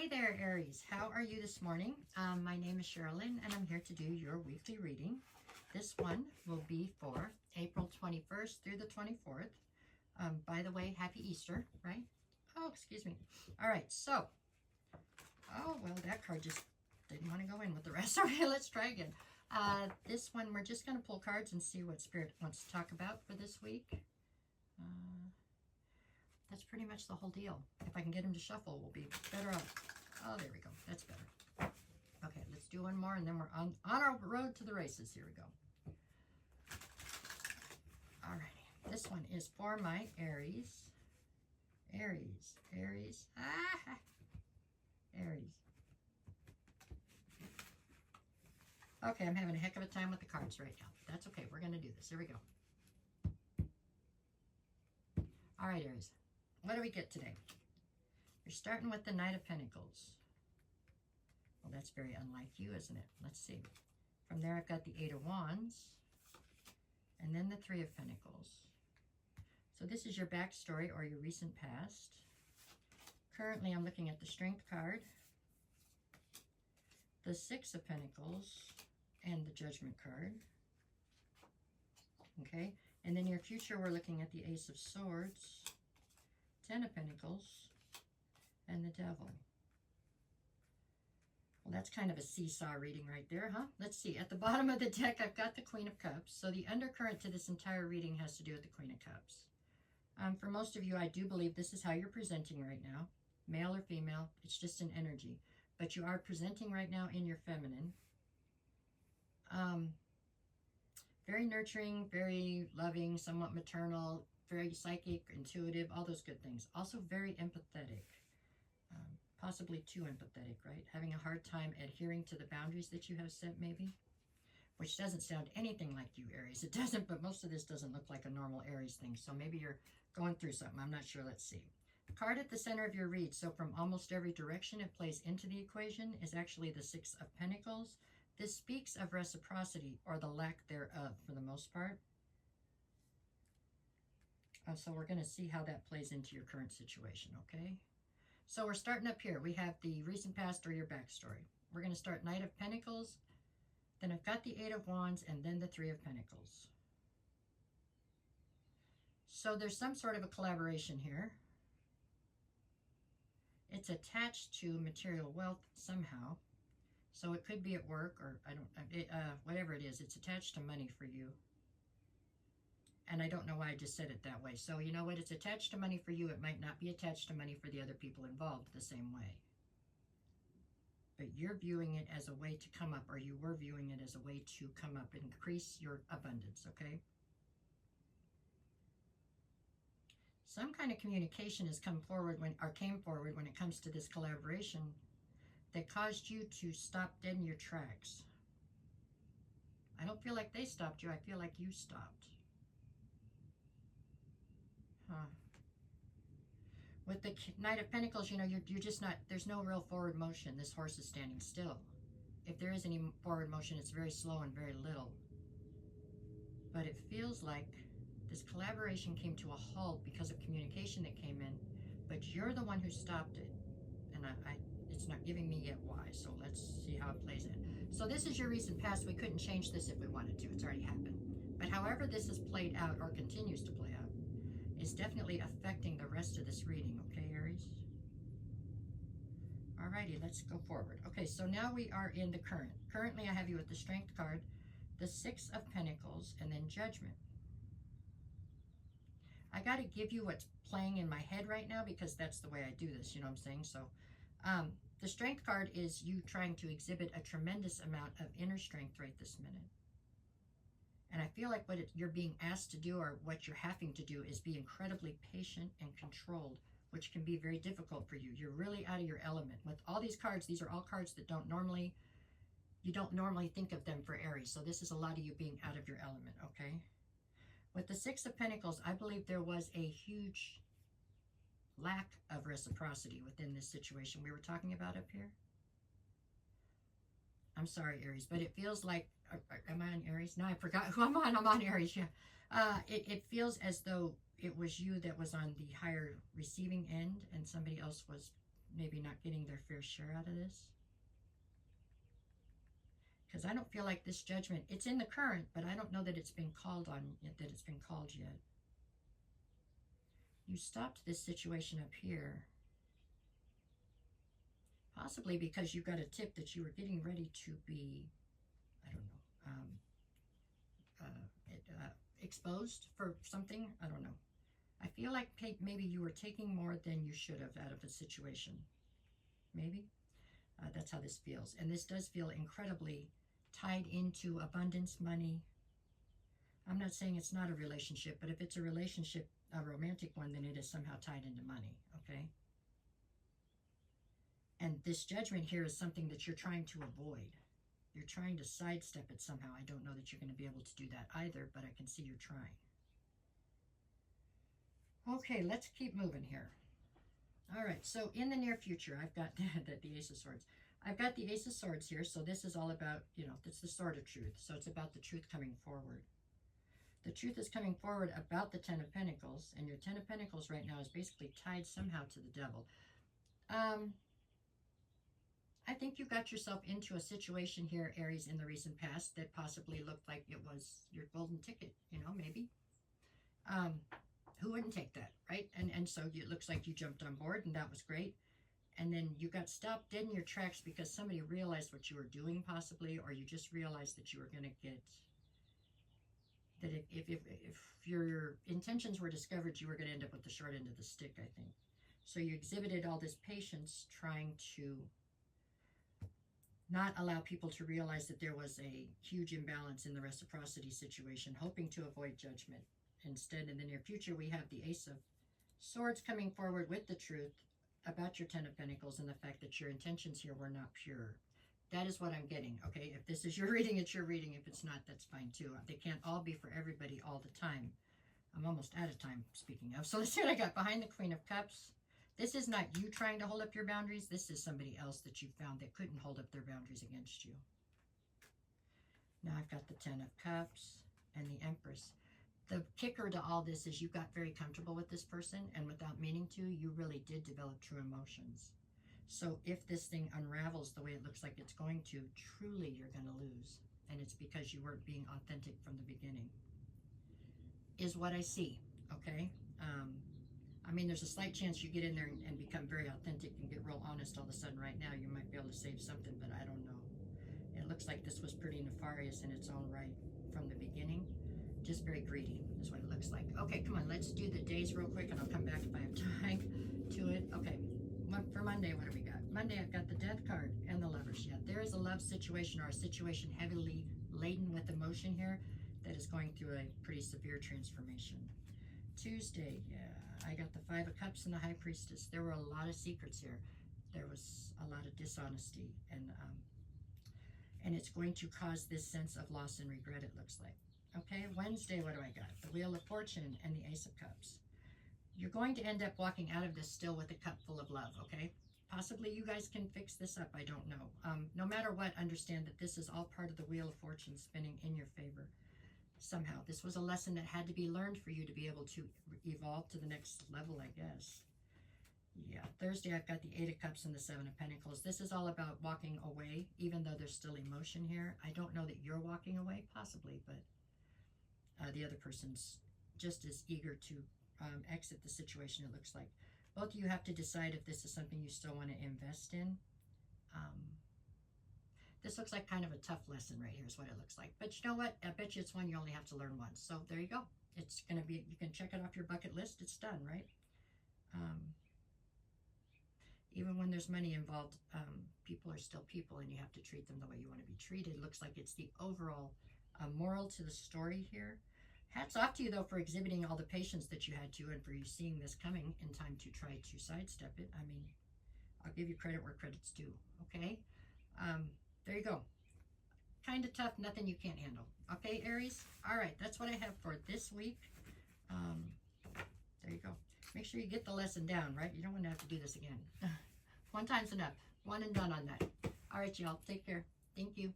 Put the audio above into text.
Hey there, Aries. How are you this morning? My name is Sherilyn, and I'm here to do your weekly reading. This one will be for April 21st through the 24th. By the way, happy Easter, right? Oh, excuse me. All right, so, oh, well, that card just didn't want to go in with the rest. All right, let's try again. This one, we're just going to pull cards and see what Spirit wants to talk about for this week. That's pretty much the whole deal. If I can get him to shuffle, we'll be better off. Oh, there we go. That's better. Okay, let's do one more, and then we're on our road to the races. Here we go. Alrighty. This one is for my Aries. Aries. Aries. Ah! Aries. Okay, I'm having a heck of a time with the cards right now. That's okay. We're going to do this. Here we go. All right, Aries. What do we get today? You're starting with the Knight of Pentacles. Well, that's very unlike you, isn't it? Let's see. From there, I've got the Eight of Wands. And then the Three of Pentacles. So this is your backstory or your recent past. Currently, I'm looking at the Strength card, the Six of Pentacles, and the Judgment card. Okay. And then your future, we're looking at the Ace of Swords, Ten of Pentacles, and the Devil. Well, that's kind of a seesaw reading right there, huh? Let's see. At the bottom of the deck, I've got the Queen of Cups. So the undercurrent to this entire reading has to do with the Queen of Cups. For most of you, I do believe this is how you're presenting right now. Male or female, it's just an energy. But you are presenting right now in your feminine. Very nurturing, very loving, somewhat maternal, very psychic, intuitive, all those good things. Also very empathetic, possibly too empathetic, right? Having a hard time adhering to the boundaries that you have set, maybe, which doesn't sound anything like you, Aries. It doesn't, but most of this doesn't look like a normal Aries thing. So maybe you're going through something. I'm not sure. Let's see. The card at the center of your read, so from almost every direction it plays into the equation, is actually the Six of Pentacles. This speaks of reciprocity, or the lack thereof, for the most part. So we're going to see how that plays into your current situation, okay? So we're starting up here. We have the recent past or your backstory. We're going to start Knight of Pentacles. Then I've got the Eight of Wands, and then the Three of Pentacles. So there's some sort of a collaboration here. It's attached to material wealth somehow. So it could be at work, or whatever it is, it's attached to money for you. And I don't know why I just said it that way. So you know what? It's attached to money for you. It might not be attached to money for the other people involved the same way. But you're viewing it as a way to come up, or you were viewing it as a way to come up, increase your abundance, okay? Some kind of communication has come forward came forward when it comes to this collaboration that caused you to stop dead in your tracks. I don't feel like they stopped you. I feel like you stopped. Huh. With the Knight of Pentacles, you know, you're just not, there's no real forward motion. This horse is standing still. If there is any forward motion, it's very slow and very little. But it feels like this collaboration came to a halt because of communication that came in, but you're the one who stopped it. And it's not giving me yet why, so let's see how it plays in. So this is your recent past. We couldn't change this if we wanted to. It's already happened. But however this is played out, or continues to play out, is definitely affecting the rest of this reading, okay, Aries? Alrighty, let's go forward. Okay, so now we are in the current. Currently, I have you with the Strength card, the Six of Pentacles, and then Judgment. I got to give you what's playing in my head right now, because that's the way I do this, you know what I'm saying? So the Strength card is you trying to exhibit a tremendous amount of inner strength right this minute. And I feel like what you're being asked to do, or what you're having to do, is be incredibly patient and controlled, which can be very difficult for you. You're really out of your element. With all these cards, these are all cards that you don't normally think of them for Aries. So this is a lot of you being out of your element, okay? With the Six of Pentacles, I believe there was a huge lack of reciprocity within this situation we were talking about up here. I'm sorry, Aries, but it feels like, am I on Aries? No, I forgot who I'm on. I'm on Aries, yeah. It feels as though it was you that was on the higher receiving end, and somebody else was maybe not getting their fair share out of this. Because I don't feel like this judgment, it's in the current, but I don't know that it's been called on, that it's been called yet. You stopped this situation up here. Possibly because you got a tip that you were getting ready to be, I don't know, exposed for something. I don't know. I feel like maybe you were taking more than you should have out of a situation. Maybe. That's how this feels. And this does feel incredibly tied into abundance, money. I'm not saying it's not a relationship, but if it's a relationship, a romantic one, then it is somehow tied into money, okay? And this judgment here is something that you're trying to avoid. You're trying to sidestep it somehow. I don't know that you're going to be able to do that either, but I can see you're trying. Okay, let's keep moving here. All right, so in the near future, I've got the Ace of Swords. I've got the Ace of Swords here, so this is all about, you know, it's the sword of truth. So it's about the truth coming forward. The truth is coming forward about the Ten of Pentacles, and your Ten of Pentacles right now is basically tied somehow to the devil. I think you got yourself into a situation here, Aries, in the recent past that possibly looked like it was your golden ticket, you know, maybe. Who wouldn't take that, right? And so it looks like you jumped on board, and that was great. And then you got stopped dead in your tracks because somebody realized what you were doing, possibly, or you just realized that you were going to get, that if your intentions were discovered, you were going to end up with the short end of the stick, I think. So you exhibited all this patience, trying to not allow people to realize that there was a huge imbalance in the reciprocity situation, hoping to avoid judgment. Instead, in the near future, we have the Ace of Swords coming forward with the truth about your Ten of Pentacles and the fact that your intentions here were not pure. That is what I'm getting, okay? If this is your reading, it's your reading. If it's not, that's fine too. They can't all be for everybody all the time. I'm almost out of time, speaking of. So let's see what I got behind the Queen of Cups. This is not you trying to hold up your boundaries. This is somebody else that you found that couldn't hold up their boundaries against you. Now I've got the Ten of Cups and the Empress. The kicker to all this is you got very comfortable with this person, and without meaning to, you really did develop true emotions. So if this thing unravels the way it looks like it's going to, truly you're going to lose. And it's because you weren't being authentic from the beginning, is what I see, okay? I mean, there's a slight chance you get in there and become very authentic and get real honest all of a sudden. Right now, you might be able to save something, but I don't know. It looks like this was pretty nefarious in its own right from the beginning. Just very greedy is what it looks like. Okay, come on, let's do the days real quick, and I'll come back if I have time to it. Okay, for Monday, what do we got? Monday, I've got the Death card and the Lovers. Yeah, there is a love situation or a situation heavily laden with emotion here that is going through a pretty severe transformation. Tuesday, yeah, I got the Five of Cups and the High Priestess. There were a lot of secrets here. There was a lot of dishonesty, and it's going to cause this sense of loss and regret, it looks like. Okay, Wednesday, what do I got? The Wheel of Fortune and the Ace of Cups. You're going to end up walking out of this still with a cup full of love, okay? Possibly you guys can fix this up, I don't know. No matter what, understand that this is all part of the Wheel of Fortune spinning in your favor. Somehow, this was a lesson that had to be learned for you to be able to evolve to the next level, I guess. Yeah, Thursday, I've got the Eight of Cups and the Seven of Pentacles. This is all about walking away, even though there's still emotion here. I don't know that you're walking away, possibly, but the other person's just as eager to exit the situation, it looks like. Both of you have to decide if this is something you still want to invest in. This looks like kind of a tough lesson right here is what it looks like. But you know what? I bet you it's one you only have to learn once. So there you go. It's going to be, you can check it off your bucket list. It's done, right? Even when there's money involved, people are still people, and you have to treat them the way you want to be treated. It looks like it's the overall moral to the story here. Hats off to you, though, for exhibiting all the patience that you had to, and for you seeing this coming in time to try to sidestep it. I mean, I'll give you credit where credit's due, okay? There you go. Kind of tough, nothing you can't handle. Okay, Aries? All right, that's what I have for this week. There you go. Make sure you get the lesson down, right? You don't want to have to do this again. One time's enough. One and done on that. All right, y'all. Take care. Thank you.